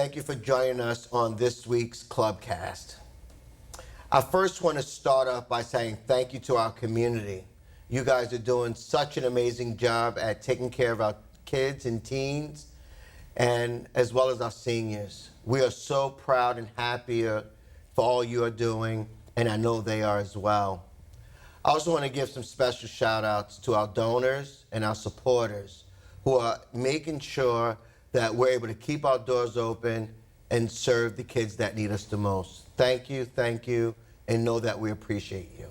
thank you for joining us on this week's ClubCast. I first want to start off by saying thank you to our community. You guys are doing such an amazing job at taking care of our kids and teens, and as well as our seniors. We are so proud and happy for all you are doing, and I know they are as well. I also want to give some special shout outs to our donors and our supporters who are making sure that we're able to keep our doors open and serve the kids that need us the most. Thank you, and know that we appreciate you.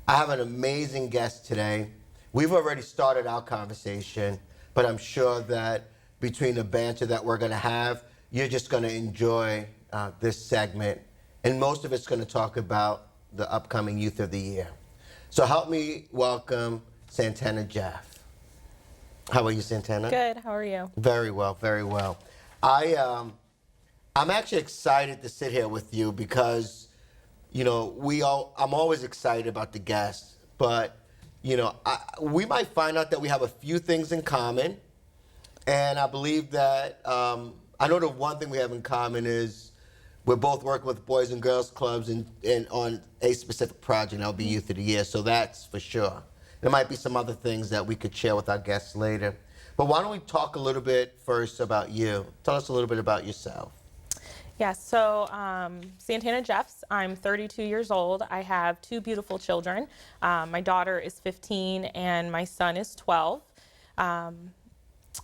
I have an amazing guest today. We've already started our conversation, but I'm sure that between the banter that we're going to have, you're just going to enjoy this segment, and most of it's going to talk about the upcoming Youth of the Year. So help me welcome Santana Jeffs. How are you, Santana? Good. How are you? Very well, very well. I'm actually excited to sit here with you because, you know, I'm always excited about the guests, but, you know, we might find out that we have a few things in common, and I believe that, I know the one thing we have in common is we're both working with Boys and Girls Clubs and on a specific project, and that'll be Youth of the Year, so that's for sure. There might be some other things that we could share with our guests later. But why don't we talk a little bit first about you? Tell us a little bit about yourself. Yeah, so Santana Jeffs, I'm 32 years old. I have two beautiful children. My daughter is 15 and my son is 12.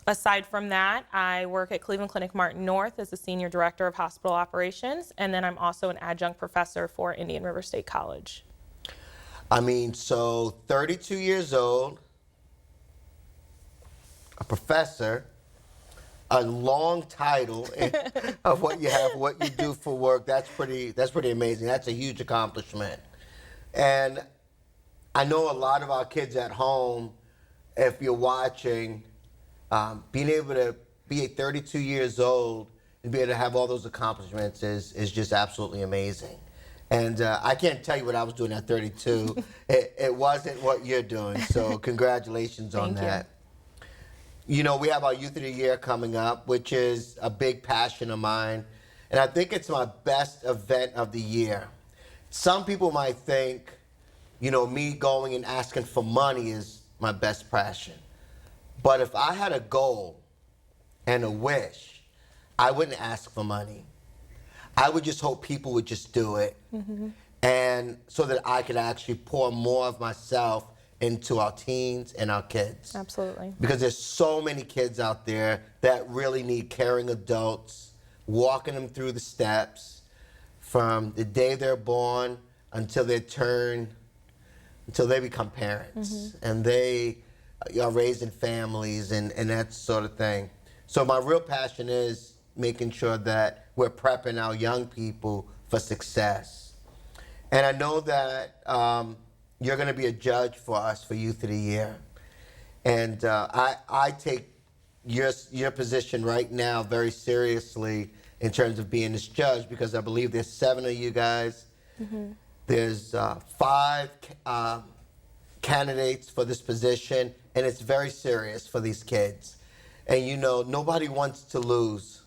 Aside from that, I work at Cleveland Clinic Martin North as the Senior Director of Hospital Operations, and then I'm also an adjunct professor for Indian River State College. I mean, so 32 years old, a professor, a long title of what you have, what you do for work. That's pretty amazing. That's a huge accomplishment. And I know a lot of our kids at home, if you're watching, being able to be 32 years old and be able to have all those accomplishments is just absolutely amazing. And I can't tell you what I was doing at 32. It wasn't what you're doing, so congratulations on that. You know, we have our Youth of the Year coming up, which is a big passion of mine, and I think it's my best event of the year. Some people might think, you know, me going and asking for money is my best passion. But if I had a goal and a wish, I wouldn't ask for money. I would just hope people would just do it, and so that I could actually pour more of myself into our teens and our kids. Absolutely. Because there's so many kids out there that really need caring adults, walking them through the steps from the day they're born until they become parents, and they are raising families and that sort of thing. So my real passion is making sure that we're prepping our young people for success. And I know that you're going to be a judge for us for Youth of the Year. And I take your position right now very seriously in terms of being this judge, because I believe there's 7 of you guys. There's 5 candidates for this position, and it's very serious for these kids. And you know, nobody wants to lose.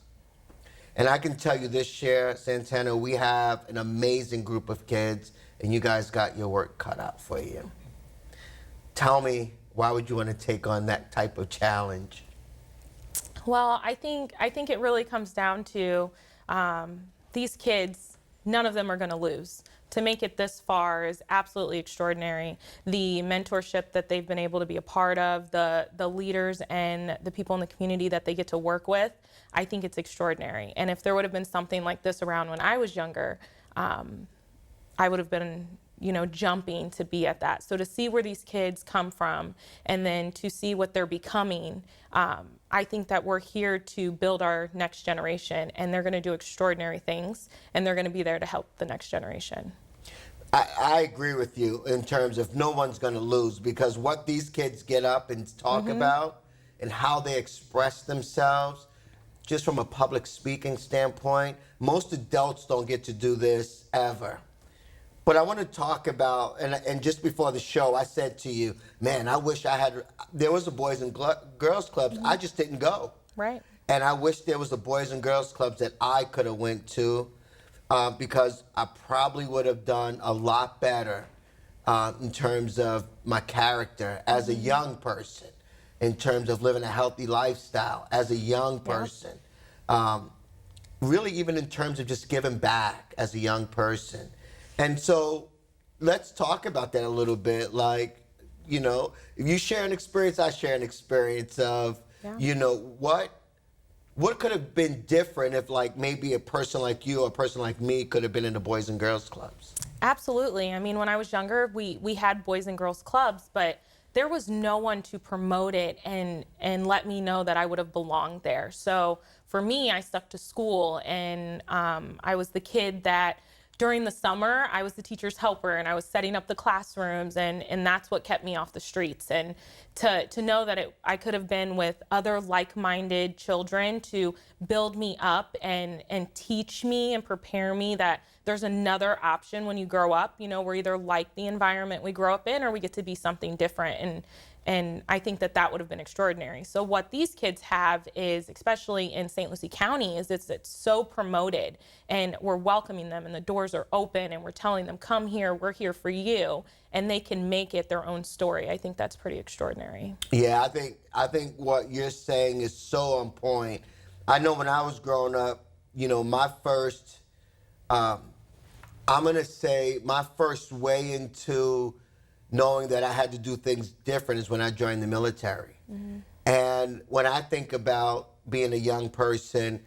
And I can tell you this year, Santana, we have an amazing group of kids, and you guys got your work cut out for you. Tell me, why would you want to take on that type of challenge? Well, I think it really comes down to these kids, none of them are going to lose. To make it this far is absolutely extraordinary. The mentorship that they've been able to be a part of, the leaders and the people in the community that they get to work with, I think it's extraordinary. And if there would have been something like this around when I was younger, I would have been, you know, jumping to be at that. So to see where these kids come from and then to see what they're becoming, I think that we're here to build our next generation, and they're going to do extraordinary things, and they're going to be there to help the next generation. I agree with you in terms of no one's going to lose, because what these kids get up and talk about and how they express themselves, just from a public speaking standpoint, most adults don't get to do this ever. But I want to talk about, and just before the show, I said to you, man, I wish I had, there was a Boys and Girls Clubs, I just didn't go. Right. And I wish there was the Boys and Girls Clubs that I could have went to, because I probably would have done a lot better in terms of my character as a young person, in terms of living a healthy lifestyle as a young person. Really even in terms of just giving back as a young person. And so let's talk about that a little bit. Like, you know, if you share an experience, I share an experience of, you know, what could have been different if, like, maybe a person like you or a person like me could have been in the Boys and Girls Clubs? Absolutely. I mean, when I was younger, we had Boys and Girls Clubs, but there was no one to promote it and let me know that I would have belonged there. So for me, I stuck to school, and I was the kid that during the summer, I was the teacher's helper, and I was setting up the classrooms, and that's what kept me off the streets. And to know that I could have been with other like-minded children to build me up and teach me and prepare me that there's another option when you grow up. You know, we're either like the environment we grow up in, or we get to be something different. And I think that would have been extraordinary. So what these kids have is, especially in St. Lucie County, is it's so promoted, and we're welcoming them, and the doors are open, and we're telling them, come here, we're here for you, and they can make it their own story. I think that's pretty extraordinary. Yeah, I think what you're saying is so on point. I know when I was growing up, you know, my first, I'm gonna say my first way into knowing that I had to do things different is when I joined the military. And when I think about being a young person,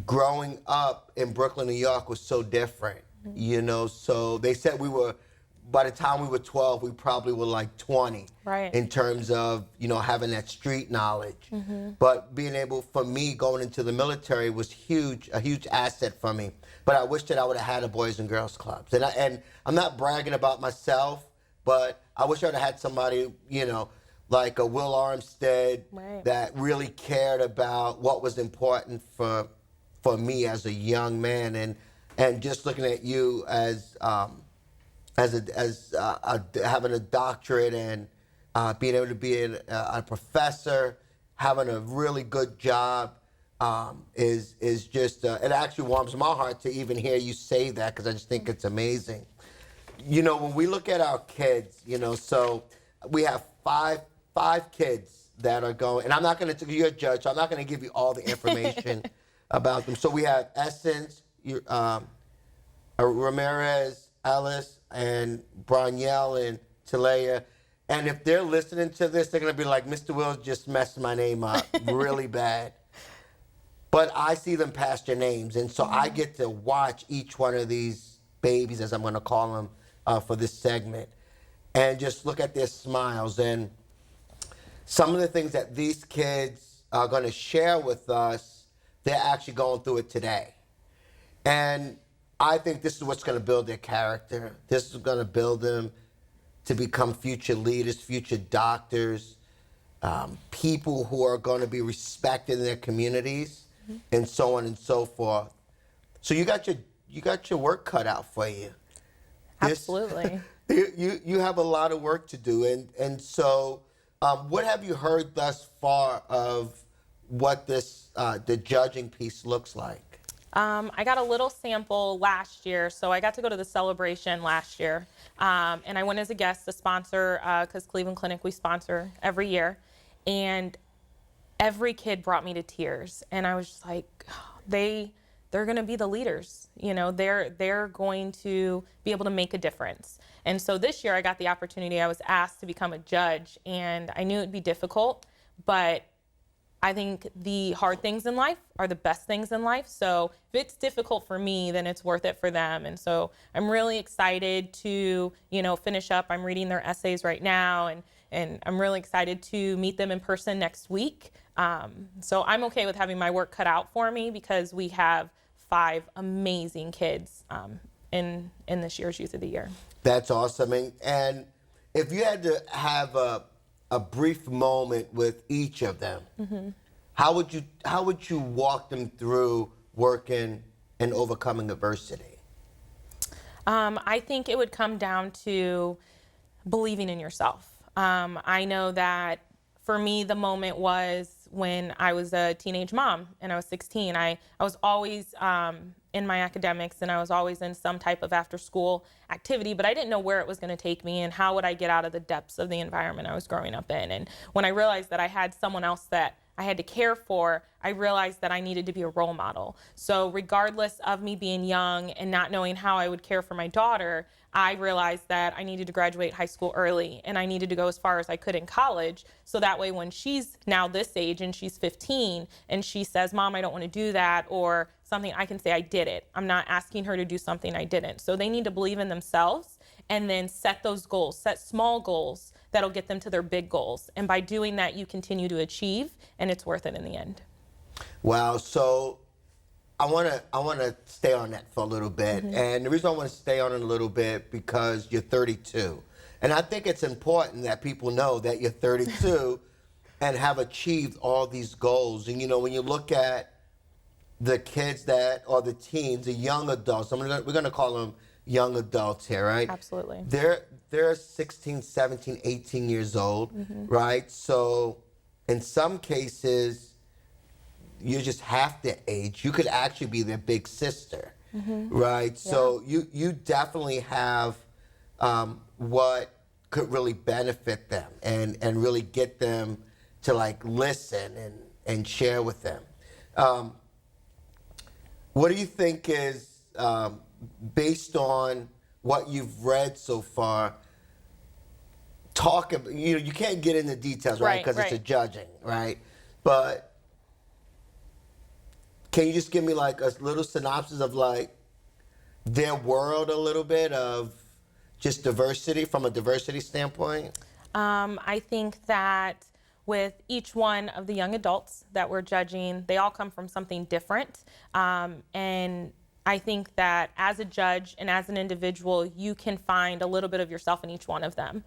growing up in Brooklyn, New York was so different, you know. So they said by the time we were 12, we probably were like 20 in terms of, you know, having that street knowledge. But being able, for me, going into the military was a huge asset for me. But I wish that I would have had a Boys and Girls Clubs. And I'm not bragging about myself, but I wish I would have had somebody, you know, like a Will Armstead that really cared about what was important for me as a young man. And just looking at you as having a doctorate and being able to be a professor, having a really good job, is just, it actually warms my heart to even hear you say that, because I just think it's amazing. You know, when we look at our kids, you know, so we have five kids that are going, and I'm not going to, you're a judge, so I'm not going to give you all the information about them. So we have Essence, Ramirez, Ellis, and Broniel, and Talea. And if they're listening to this, they're going to be like, Mr. Will just messed my name up really bad. But I see them past their names, and so I get to watch each one of these babies, as I'm going to call them, for this segment, and just look at their smiles. And some of the things that these kids are going to share with us, they're actually going through it today. And I think this is what's going to build their character. This is going to build them to become future leaders, future doctors, people who are going to be respected in their communities, and so on and so forth. So you got your work cut out for you. Absolutely. You have a lot of work to do, and so what have you heard thus far of what this the judging piece looks like? I got a little sample last year, so I got to go to the celebration last year, and I went as a guest, the sponsor, because Cleveland Clinic, we sponsor every year, and every kid brought me to tears, and I was just like, they're going to be the leaders, you know, they're going to be able to make a difference. And so this year I got the opportunity, I was asked to become a judge, and I knew it'd be difficult, but I think the hard things in life are the best things in life. So if it's difficult for me, then it's worth it for them. And so I'm really excited to, you know, finish up. I'm reading their essays right now, and I'm really excited to meet them in person next week. So I'm okay with having my work cut out for me, because we have 5 amazing kids in this year's Youth of the Year. That's awesome. And if you had to have a brief moment with each of them, how would you walk them through working and overcoming adversity? I think it would come down to believing in yourself. I know that for me, the moment was when I was a teenage mom and I was 16. I was always in my academics, and I was always in some type of after school activity, but I didn't know where it was going to take me and how would I get out of the depths of the environment I was growing up in. And when I realized that I had someone else that I had to care for, I realized that I needed to be a role model. So regardless of me being young and not knowing how I would care for my daughter, I realized that I needed to graduate high school early and I needed to go as far as I could in college. So that way when she's now this age and she's 15 and she says, Mom, I don't want to do that, or something, I can say I did it. I'm not asking her to do something I didn't. So they need to believe in themselves and then set those goals, set small goals that'll get them to their big goals. And by doing that, you continue to achieve, and it's worth it in the end. Wow. So I want to stay on that for a little bit. And the reason I want to stay on it a little bit because you're 32. And I think it's important that people know that you're 32 and have achieved all these goals. And, you know, when you look at the kids that are the teens, the young adults, we're going to call them young adults here, right? Absolutely. They're 16, 17, 18 years old, right? So in some cases, you just half their age. You could actually be their big sister, right? Yeah. So you definitely have what could really benefit them and really get them to like listen and share with them. What do you think is, based on what you've read so far, you can't get into details, right? Because it's a judging, right? But can you just give me like a little synopsis of like their world a little bit of just diversity from a diversity standpoint? I think that with each one of the young adults that we're judging, they all come from something different. And I think that as a judge and as an individual, you can find a little bit of yourself in each one of them.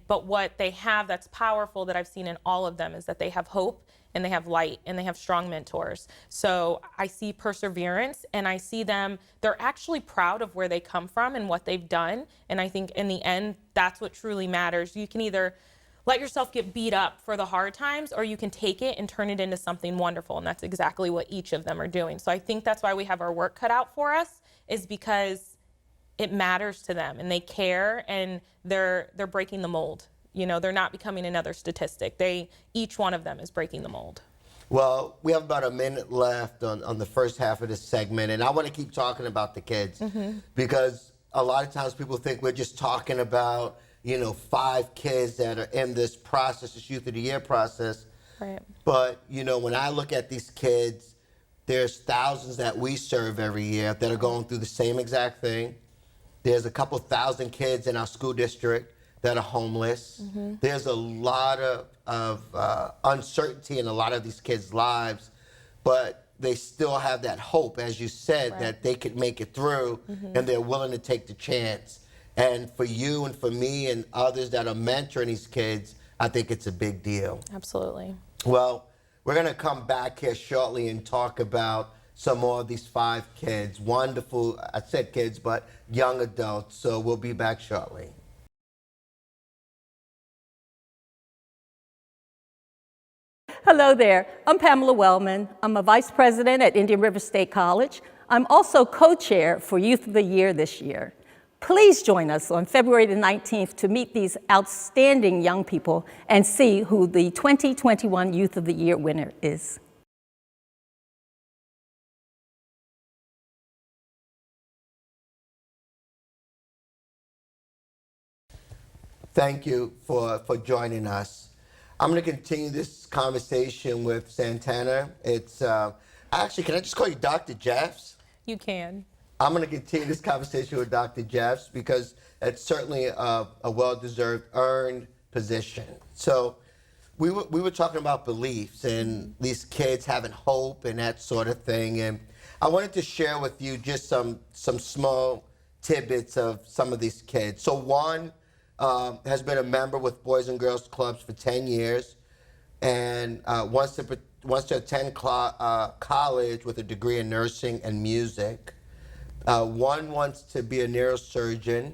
But what they have that's powerful that I've seen in all of them is that they have hope and they have light and they have strong mentors. So I see perseverance and I see them, they're actually proud of where they come from and what they've done. And I think in the end, that's what truly matters. You can either let yourself get beat up for the hard times, or you can take it and turn it into something wonderful. And that's exactly what each of them are doing. So I think that's why we have our work cut out for us, is because it matters to them and they care and they're breaking the mold. You know, they're not becoming another statistic. Each one of them is breaking the mold. Well, we have about a minute left on the first half of this segment, and I want to keep talking about the kids because a lot of times people think we're just talking about, 5 kids that are in this process, this Youth of the Year process. Right. But, when I look at these kids, there's thousands that we serve every year that are going through the same exact thing. There's a couple thousand kids in our school district that are homeless. There's a lot of uncertainty in a lot of these kids' lives, but they still have that hope, as you said, that they could make it through, and they're willing to take the chance. And for you and for me and others that are mentoring these kids, I think it's a big deal. Absolutely. Well, we're going to come back here shortly and talk about some more of these 5 kids. Wonderful, I said kids, but young adults. So we'll be back shortly. Hello there. I'm Pamela Wellman. I'm a vice president at Indian River State College. I'm also co-chair for Youth of the Year this year. Please join us on February the 19th to meet these outstanding young people and see who the 2021 Youth of the Year winner is. Thank you for joining us. I'm going to continue this conversation with Santana. It's actually, can I just call you Dr. Jeffs? You can. I'm going to continue this conversation with Dr. Jeffs because it's certainly a well-deserved, earned position. So we were talking about beliefs and these kids having hope and that sort of thing. And I wanted to share with you just some small tidbits of some of these kids. So one has been a member with Boys and Girls Clubs for 10 years and wants to attend college with a degree in nursing and music. One wants to be a neurosurgeon.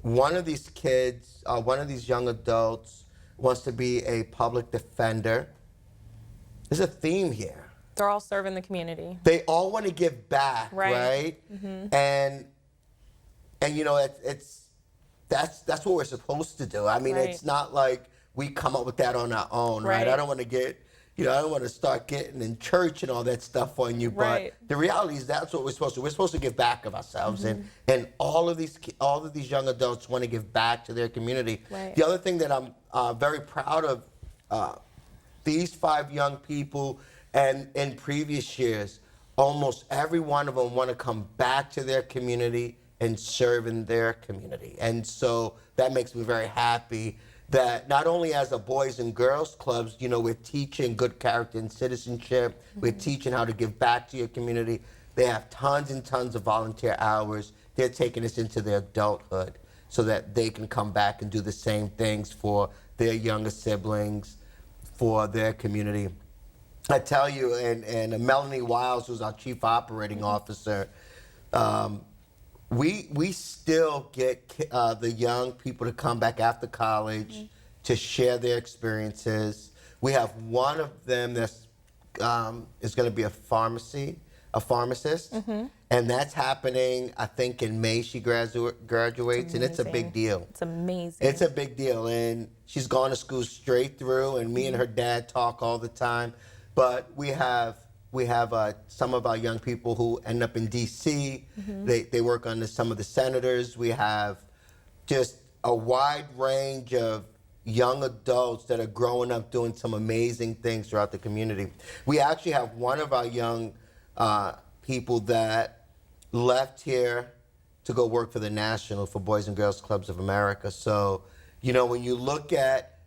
One of these kids, one of these young adults wants to be a public defender. There's a theme here. They're all serving the community. They all want to give back, Right. right? Mm-hmm. And you know, that's what we're supposed to do. I mean, Right. it's not like we come up with that on our own, right? Right. I don't want to get, I don't want to start getting in church and all that stuff on you, Right. but the reality is that's what we're supposed to do. We're supposed to give back of ourselves, and all of these young adults want to give back to their community. Right. The other thing that I'm very proud of, these 5 young people, and in previous years, almost every one of them want to come back to their community and serve in their community. And so that makes me very happy that not only as a Boys and Girls Clubs, we're teaching good character and citizenship, we're teaching how to give back to your community. They have tons and tons of volunteer hours. They're taking us into their adulthood so that they can come back and do the same things for their younger siblings, for their community. I tell you, and Melanie Wiles, who's our Chief Operating Officer, we still get the young people to come back after college to share their experiences. We have one of them that's is going to be a pharmacist, and that's happening, I think, in May. She graduates, and it's a big deal. It's amazing. It's a big deal, and she's gone to school straight through, and me and her dad talk all the time. But we have some of our young people who end up in D.C. They work under some of the senators. We have just a wide range of young adults that are growing up doing some amazing things throughout the community. We actually have one of our young people that left here to go work for the National, for Boys and Girls Clubs of America. So, when you look at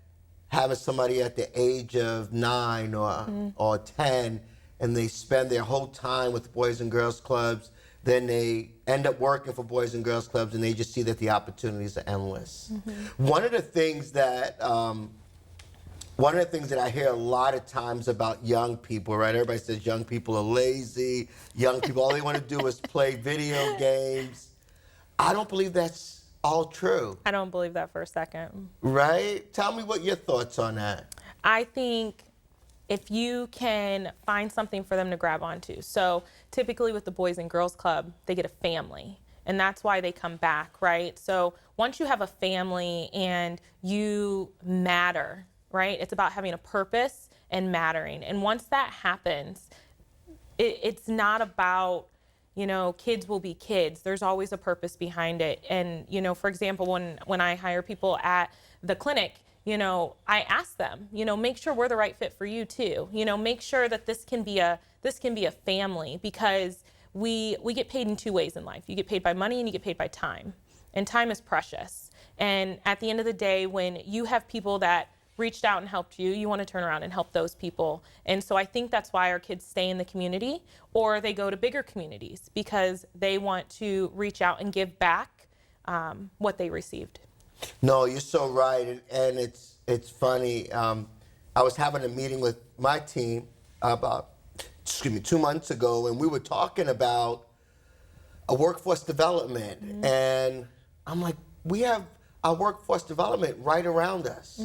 having somebody at the age of 9 or 10, and they spend their whole time with Boys and Girls Clubs, then they end up working for Boys and Girls Clubs, and they just see that the opportunities are endless. One of the things that I hear a lot of times about young people, right? Everybody says young people are lazy. Young people, all they want to do is play video games. I don't believe that's all true. I don't believe that for a second. Right? Tell me what your thoughts on that. I think if you can find something for them to grab onto. So typically with the Boys and Girls Club, they get a family, and that's why they come back, right? So once you have a family and you matter, right? It's about having a purpose and mattering. And once that happens, it's not about, kids will be kids. There's always a purpose behind it. And, for example, when I hire people at the clinic, I ask them, make sure we're the right fit for you too. Make sure that this can be a family, because we get paid in 2 ways in life. You get paid by money and you get paid by time. And time is precious. And at the end of the day, when you have people that reached out and helped you, you want to turn around and help those people. And so I think that's why our kids stay in the community, or they go to bigger communities, because they want to reach out and give back what they received. No, you're so right, and it's funny. I was having a meeting with my team about 2 months ago, and we were talking about a workforce development, and I'm like, we have our workforce development right around us,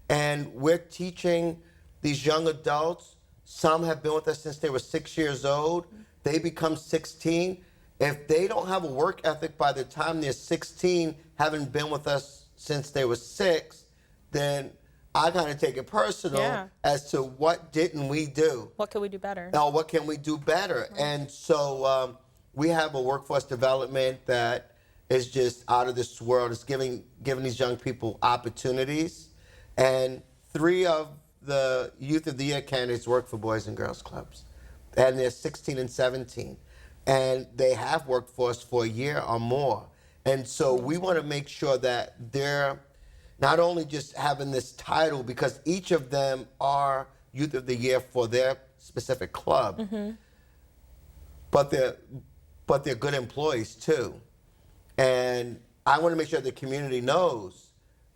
and we're teaching these young adults. Some have been with us since they were 6 years old. They become 16. If they don't have a work ethic by the time they're 16, having been with us since they were 6, then I kind of take it personal as to what didn't we do? What could we do better? Now, what can we do better? Right. And so we have a workforce development that is just out of this world. It's giving these young people opportunities. And 3 of the Youth of the Year candidates work for Boys and Girls Clubs. And they're 16 and 17. And they have worked for us for a year or more. And so we want to make sure that they're not only just having this title, because each of them are Youth of the Year for their specific club, but they're good employees too. And I want to make sure the community knows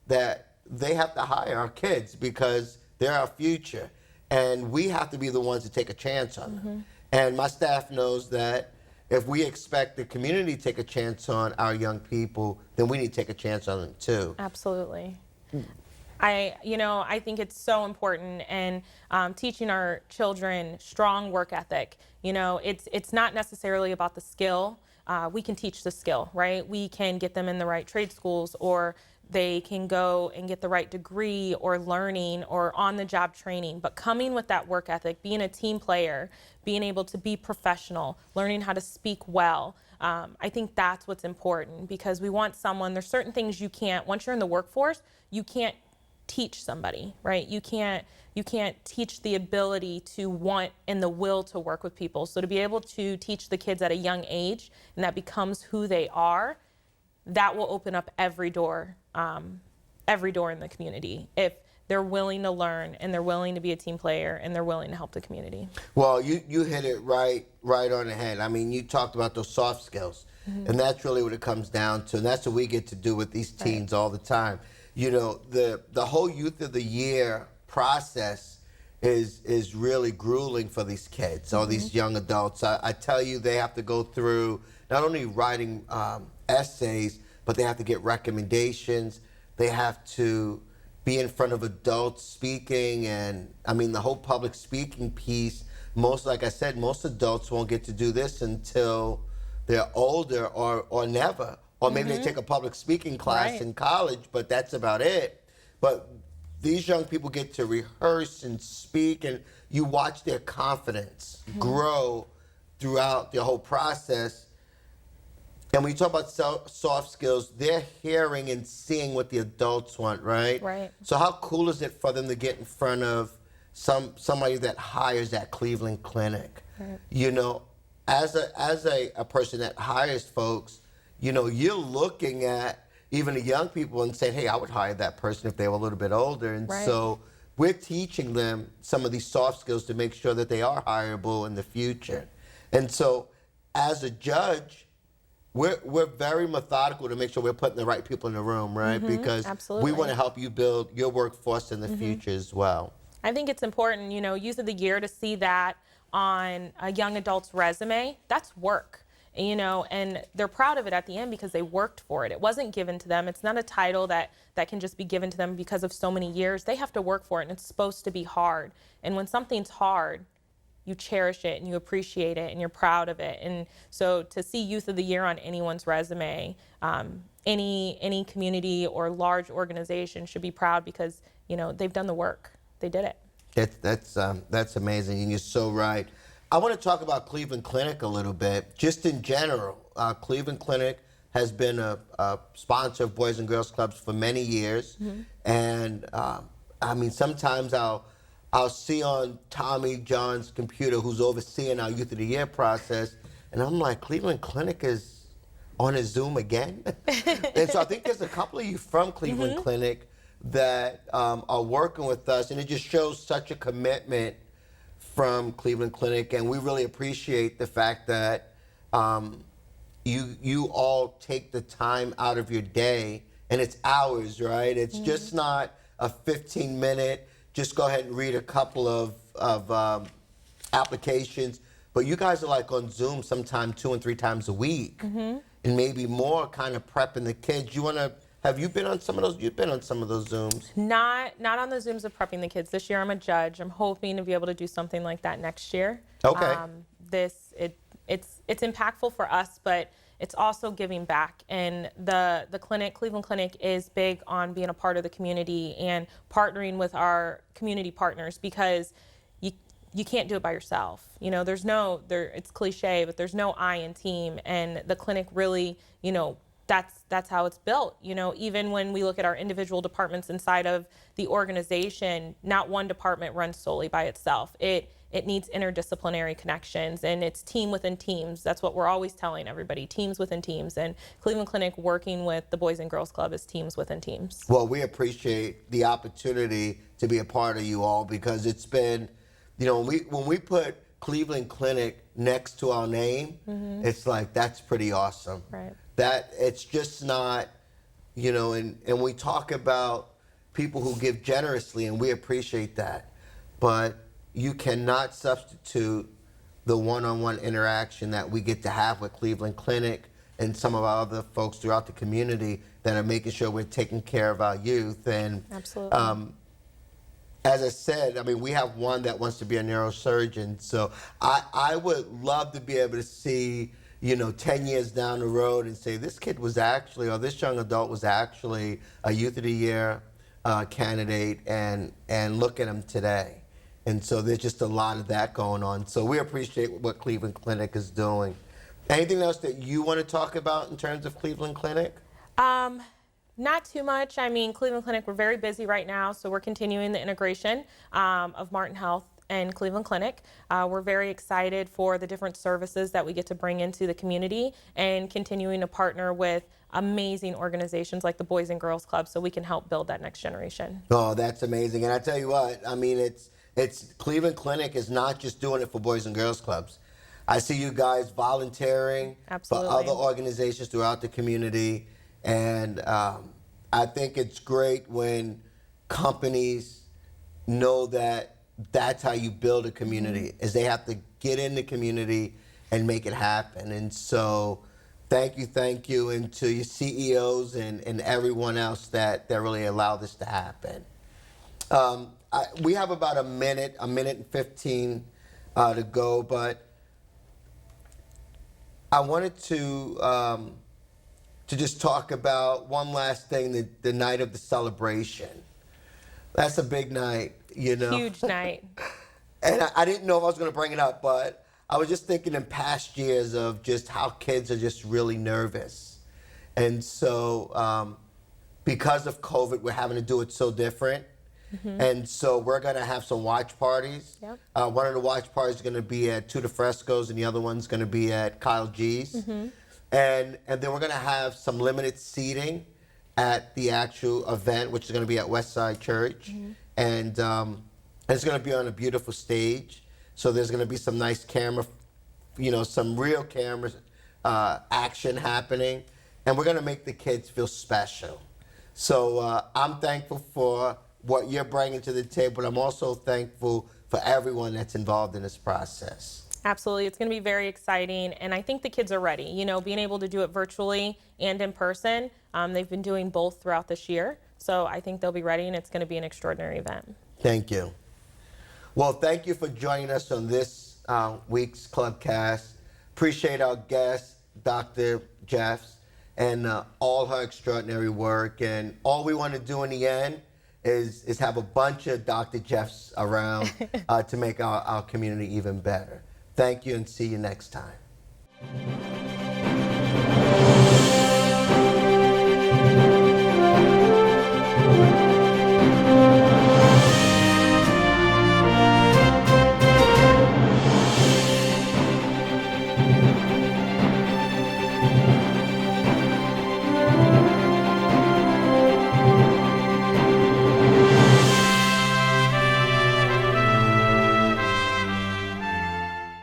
that they have to hire our kids, because they're our future, and we have to be the ones to take a chance on them. And my staff knows that if we expect the community to take a chance on our young people, then we need to take a chance on them too. Absolutely. I think it's so important, and teaching our children strong work ethic. It's not necessarily about the skill. We can teach the skill, right? We can get them in the right trade schools, or they can go and get the right degree or learning or on-the-job training. But coming with that work ethic, being a team player, being able to be professional, learning how to speak well, I think that's what's important, because we want someone, there's certain things you can't, once you're in the workforce, you can't teach somebody, right? You can't teach the ability to want and the will to work with people. So to be able to teach the kids at a young age, and that becomes who they are, that will open up every door in the community, if they're willing to learn and they're willing to be a team player and they're willing to help the community. Well, you hit it right on the head. I mean, you talked about those soft skills, and that's really what it comes down to, and that's what we get to do with these teens all the time. The whole Youth of the Year process is really grueling for these kids, or these young adults. I tell you, they have to go through not only writing essays, but they have to get recommendations. They have to be in front of adults speaking, and I mean, the whole public speaking piece, like I said, most adults won't get to do this until they're older, or never. Or maybe they take a public speaking class in college, but that's about it. But these young people get to rehearse and speak, and you watch their confidence grow throughout the whole process. And when you talk about soft skills, they're hearing and seeing what the adults want, right? Right. So how cool is it for them to get in front of somebody that hires at Cleveland Clinic? Right. As a person that hires folks, you're looking at even the young people and saying, hey, I would hire that person if they were a little bit older. And so we're teaching them some of these soft skills to make sure that they are hireable in the future. And so as a judge, we're very methodical to make sure we're putting the right people in the room, right? Because absolutely. we want to help you build your workforce in the future as well. I think it's important, Youth of the Year, to see that on a young adult's resume. That's work. And they're proud of it at the end because they worked for it. It wasn't given to them. It's not a title that can just be given to them because of so many years. They have to work for it, and it's supposed to be hard. And when something's hard, you cherish it and you appreciate it and you're proud of it. And so to see Youth of the Year on anyone's resume, any community or large organization should be proud, because they've done the work. They did it. That's amazing, and you're so right. I want to talk about Cleveland Clinic a little bit, just in general. Cleveland Clinic has been a sponsor of Boys and Girls Clubs for many years. And I mean, sometimes I'll see on Tommy John's computer, who's overseeing our Youth of the Year process, and I'm like, Cleveland Clinic is on a Zoom again? And so I think there's a couple of you from Cleveland Clinic that are working with us, and it just shows such a commitment from Cleveland Clinic, and we really appreciate the fact that you all take the time out of your day, and it's hours, right? It's just not a 15-minute, just go ahead and read a couple of applications, but you guys are like on Zoom sometime 2 and 3 times a week, and maybe more, kind of prepping the kids. Have you been on some of those? You've been on some of those Zooms. Not on the Zooms of prepping the kids. This year I'm a judge. I'm hoping to be able to do something like that next year. Okay. It's impactful for us, but it's also giving back. And the Cleveland Clinic is big on being a part of the community and partnering with our community partners, because you can't do it by yourself. It's cliche, but there's no I in team, and the clinic really, that's how it's built. Even when we look at our individual departments inside of the organization, not one department runs solely by itself. It needs interdisciplinary connections, and it's team within teams. That's what we're always telling everybody, teams within teams. And Cleveland Clinic working with the Boys and Girls Club is teams within teams. Well, we appreciate the opportunity to be a part of you all, because it's been, when we put Cleveland Clinic next to our name, it's like, that's pretty awesome. Right. That it's just not, and we talk about people who give generously, and we appreciate that, but you cannot substitute the one-on-one interaction that we get to have with Cleveland Clinic and some of our other folks throughout the community that are making sure we're taking care of our youth. And Absolutely. as I said, I mean, we have one that wants to be a neurosurgeon. So I would love to be able to see, 10 years down the road and say, this kid was actually, or this young adult was actually a Youth of the Year candidate, and look at him today. And so there's just a lot of that going on. So we appreciate what Cleveland Clinic is doing. Anything else that you want to talk about in terms of Cleveland Clinic? Not too much. I mean, Cleveland Clinic, we're very busy right now, so we're continuing the integration of Martin Health and Cleveland Clinic. We're very excited for the different services that we get to bring into the community and continuing to partner with amazing organizations like the Boys and Girls Club so we can help build that next generation. Oh, that's amazing. And I tell you what, I mean, it's Cleveland Clinic is not just doing it for Boys and Girls Clubs. I see you guys volunteering Absolutely. for other organizations throughout the community. And I think it's great when companies know that that's how you build a community, is they have to get in the community and make it happen. And so thank you, and to your CEOs and everyone else that really allow this to happen. We have about a minute and 15 to go, but I wanted to just talk about one last thing, the night of the celebration. That's a big night, Huge night. And I didn't know if I was going to bring it up, but I was just thinking in past years of just how kids are just really nervous. And so because of COVID, we're having to do it so different. Mm-hmm. And so we're going to have some watch parties. Yep. One of the watch parties is going to be at Two de Fresco's, and the other one's going to be at Kyle G's. Mm-hmm. And then we're going to have some limited seating at the actual event, which is going to be at Westside Church. Mm-hmm. And it's going to be on a beautiful stage. So there's going to be some nice camera, some real camera action happening. And we're going to make the kids feel special. So I'm thankful for what you're bringing to the table, but I'm also thankful for everyone that's involved in this process. Absolutely. It's going to be very exciting, and I think the kids are ready. Being able to do it virtually and in person, they've been doing both throughout this year, so I think they'll be ready, and it's going to be an extraordinary event. Thank you. Well, thank you for joining us on this week's ClubCast. Appreciate our guest, Dr. Jeffs, and all her extraordinary work, and all we want to do in the end is have a bunch of Dr. Jeffs around to make our community even better. Thank you, and see you next time.